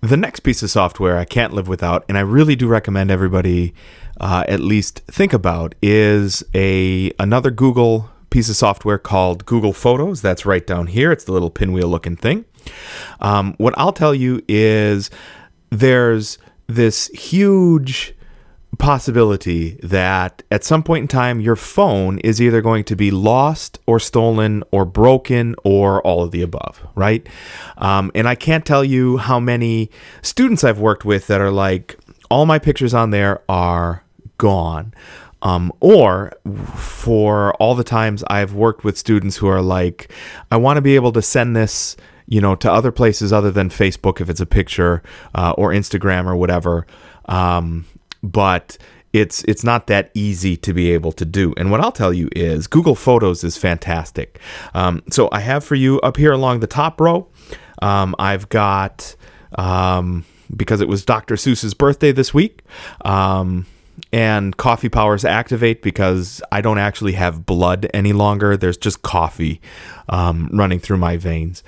The next piece of software I can't live without, and I really do recommend everybody at least think about, is another Google piece of software called Google Photos. That's right down here. It's the little pinwheel looking thing. What I'll tell you is there's this huge possibility that at some point in time your phone is either going to be lost or stolen or broken or all of the above, right? And I can't tell you how many students I've worked with that are like, all my pictures on there are gone. Or for all the times I've worked with students who are like, I want to be able to send this, to other places other than Facebook if it's a picture, or Instagram or whatever. But it's not that easy to be able to do. And what I'll tell you is Google Photos is fantastic. So I have for you up here along the top row, I've got, because it was Dr. Seuss's birthday this week, and Coffee Powers Activate because I don't actually have blood any longer. There's just coffee running through my veins.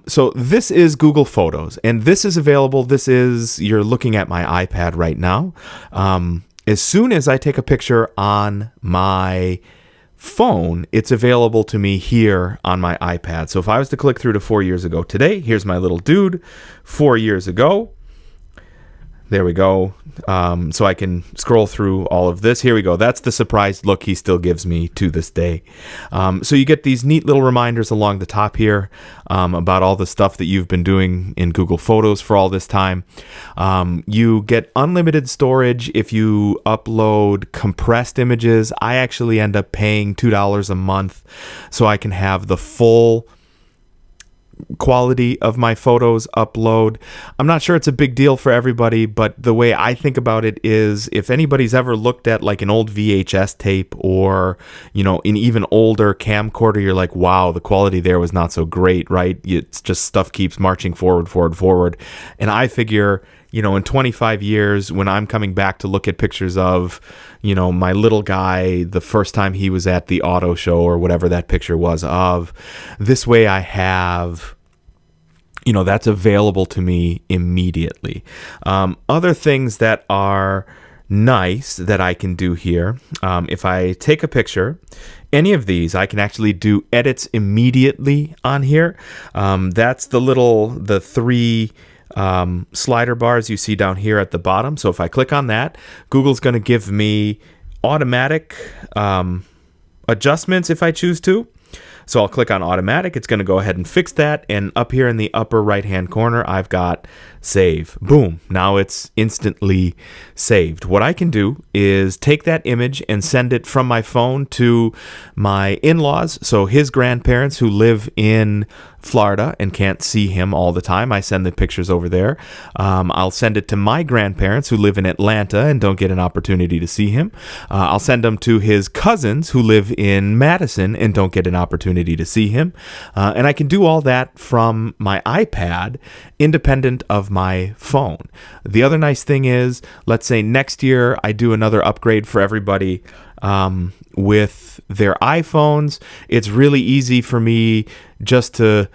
So this is Google Photos, and this is available. You're looking at my iPad right now. As soon as I take a picture on my phone, it's available to me here on my iPad. So if I was to click through to 4 years ago today, here's my little dude 4 years ago. There we go. So I can scroll through all of this. Here we go. That's the surprised look he still gives me to this day. So you get these neat little reminders along the top here about all the stuff that you've been doing in Google Photos for all this time. You get unlimited storage if you upload compressed images. I actually end up paying $2 a month so I can have the full quality of my photos upload. I'm not sure it's a big deal for everybody, but the way I think about it is if anybody's ever looked at like an old VHS tape or, an even older camcorder, you're like, wow, the quality there was not so great, right? It's just stuff keeps marching forward. And I figure, in 25 years, when I'm coming back to look at pictures of, my little guy, the first time he was at the auto show or whatever that picture was of, this way I have, that's available to me immediately. Other things that are nice that I can do here, if I take a picture, any of these, I can actually do edits immediately on here. That's the three slider bars you see down here at the bottom. So if I click on that, Google's going to give me automatic adjustments if I choose to. So I'll click on automatic. It's going to go ahead and fix that. And up here in the upper right hand corner, I've got save. Boom. Now it's instantly saved. What I can do is take that image and send it from my phone to my in-laws. So his grandparents who live in Florida and can't see him all the time. I send the pictures over there. I'll send it to my grandparents who live in Atlanta and don't get an opportunity to see him. I'll send them to his cousins who live in Madison and don't get an opportunity to see him. And I can do all that from my iPad independent of my phone. The other nice thing is, let's say next year I do another upgrade for everybody with their iPhones. It's really easy for me just to,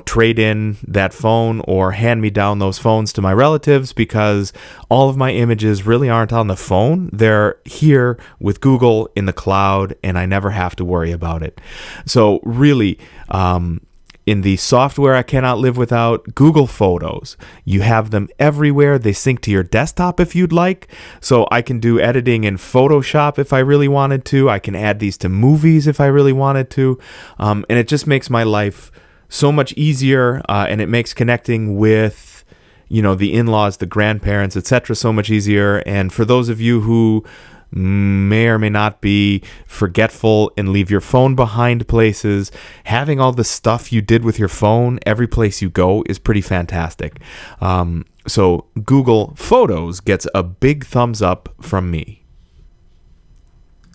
trade in that phone or hand me down those phones to my relatives because all of my images really aren't on the phone. They're here with Google in the cloud and I never have to worry about it. So really, in the software I cannot live without, Google Photos. You have them everywhere. They sync to your desktop if you'd like. So I can do editing in Photoshop if I really wanted to. I can add these to movies if I really wanted to. And it just makes my life so much easier. And it makes connecting with, the in-laws, the grandparents, etc. so much easier. And for those of you who may or may not be forgetful and leave your phone behind places, having all the stuff you did with your phone every place you go is pretty fantastic. So Google Photos gets a big thumbs up from me.